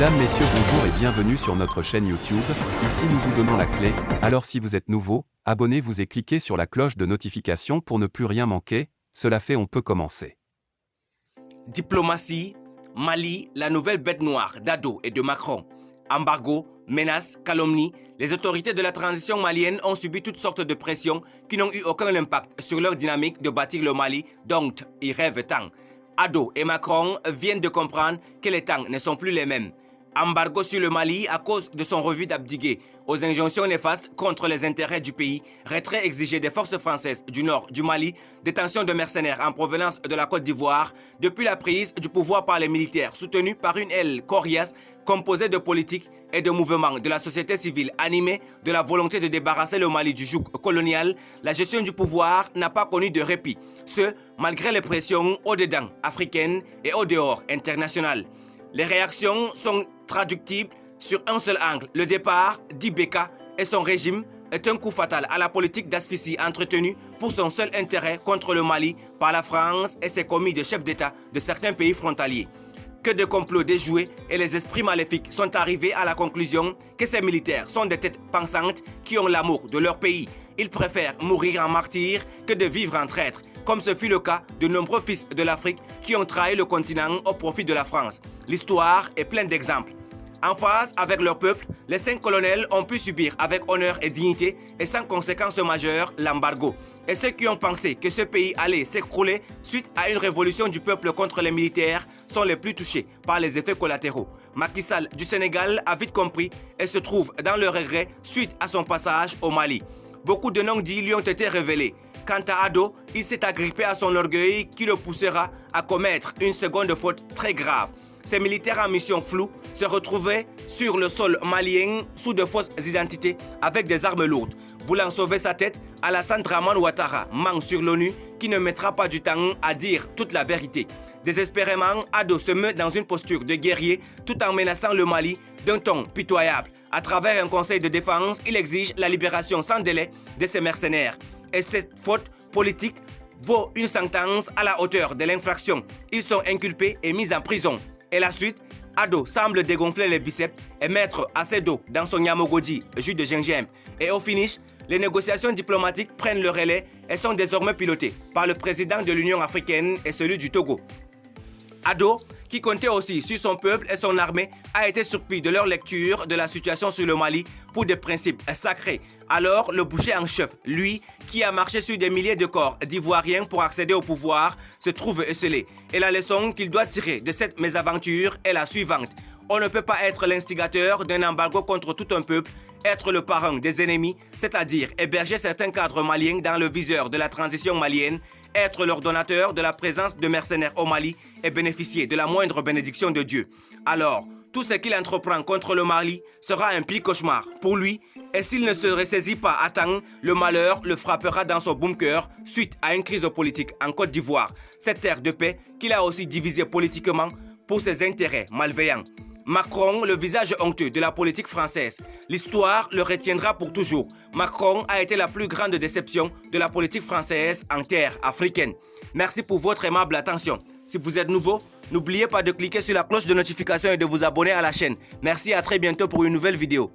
Mesdames, Messieurs, bonjour et bienvenue sur notre chaîne YouTube. Ici nous vous donnons la clé, alors si vous êtes nouveau, abonnez-vous et cliquez sur la cloche de notification pour ne plus rien manquer. Cela fait, on peut commencer. Diplomatie, Mali, la nouvelle bête noire d'Ado et de Macron. Embargo, menaces, calomnies, les autorités de la transition malienne ont subi toutes sortes de pressions qui n'ont eu aucun impact sur leur dynamique de bâtir le Mali dont ils rêvent tant. Ado et Macron viennent de comprendre que les temps ne sont plus les mêmes. Embargo sur le Mali à cause de son refus d'abdiguer aux injonctions néfastes contre les intérêts du pays, retrait exigé des forces françaises du nord du Mali, détention de mercenaires en provenance de la Côte d'Ivoire, depuis la prise du pouvoir par les militaires soutenus par une aile coriace composée de politiques et de mouvements de la société civile animés de la volonté de débarrasser le Mali du joug colonial, la gestion du pouvoir n'a pas connu de répit, ce malgré les pressions au-dedans africaines et au-dehors internationales. Les réactions sont traductibles sur un seul angle. Le départ d'Ibeka et son régime est un coup fatal à la politique d'asphyxie entretenue pour son seul intérêt contre le Mali par la France et ses commis de chefs d'État de certains pays frontaliers. Que de complots déjoués et les esprits maléfiques sont arrivés à la conclusion que ces militaires sont des têtes pensantes qui ont l'amour de leur pays. Ils préfèrent mourir en martyrs que de vivre en traîtres, comme ce fut le cas de nombreux fils de l'Afrique qui ont trahi le continent au profit de la France. L'histoire est pleine d'exemples. En phase avec leur peuple, les 5 colonels ont pu subir avec honneur et dignité et sans conséquence majeure l'embargo. Et ceux qui ont pensé que ce pays allait s'écrouler suite à une révolution du peuple contre les militaires sont les plus touchés par les effets collatéraux. Macky Sall du Sénégal a vite compris et se trouve dans le regret suite à son passage au Mali. Beaucoup de non-dits lui ont été révélés. Quant à Ado, il s'est agrippé à son orgueil qui le poussera à commettre une seconde faute très grave. Ces militaires en mission floue se retrouvaient sur le sol malien sous de fausses identités avec des armes lourdes. Voulant sauver sa tête, Alassane Dramane Ouattara ment sur l'ONU qui ne mettra pas du temps à dire toute la vérité. Désespérément, Ado se met dans une posture de guerrier tout en menaçant le Mali d'un ton pitoyable. À travers un conseil de défense, il exige la libération sans délai de ses mercenaires. Et cette faute politique vaut une sentence à la hauteur de l'infraction. Ils sont inculpés et mis en prison. Et la suite, Ado semble dégonfler les biceps et mettre assez d'eau dans son yamogoji, jus de gingembre. Et au finish, les négociations diplomatiques prennent le relais et sont désormais pilotées par le président de l'Union africaine et celui du Togo. Ado, qui comptait aussi sur son peuple et son armée, a été surpris de leur lecture de la situation sur le Mali pour des principes sacrés. Alors, le boucher en chef, lui, qui a marché sur des milliers de corps d'Ivoiriens pour accéder au pouvoir, se trouve esselé. Et la leçon qu'il doit tirer de cette mésaventure est la suivante. On ne peut pas être l'instigateur d'un embargo contre tout un peuple, être le parrain des ennemis, c'est-à-dire héberger certains cadres maliens dans le viseur de la transition malienne, être l'ordonnateur de la présence de mercenaires au Mali et bénéficier de la moindre bénédiction de Dieu. Alors, tout ce qu'il entreprend contre le Mali sera un pire cauchemar pour lui et s'il ne se ressaisit pas à temps, le malheur le frappera dans son bunker suite à une crise politique en Côte d'Ivoire, cette terre de paix qu'il a aussi divisée politiquement pour ses intérêts malveillants. Macron, le visage honteux de la politique française. L'histoire le retiendra pour toujours. Macron a été la plus grande déception de la politique française en terre africaine. Merci pour votre aimable attention. Si vous êtes nouveau, n'oubliez pas de cliquer sur la cloche de notification et de vous abonner à la chaîne. Merci et à très bientôt pour une nouvelle vidéo.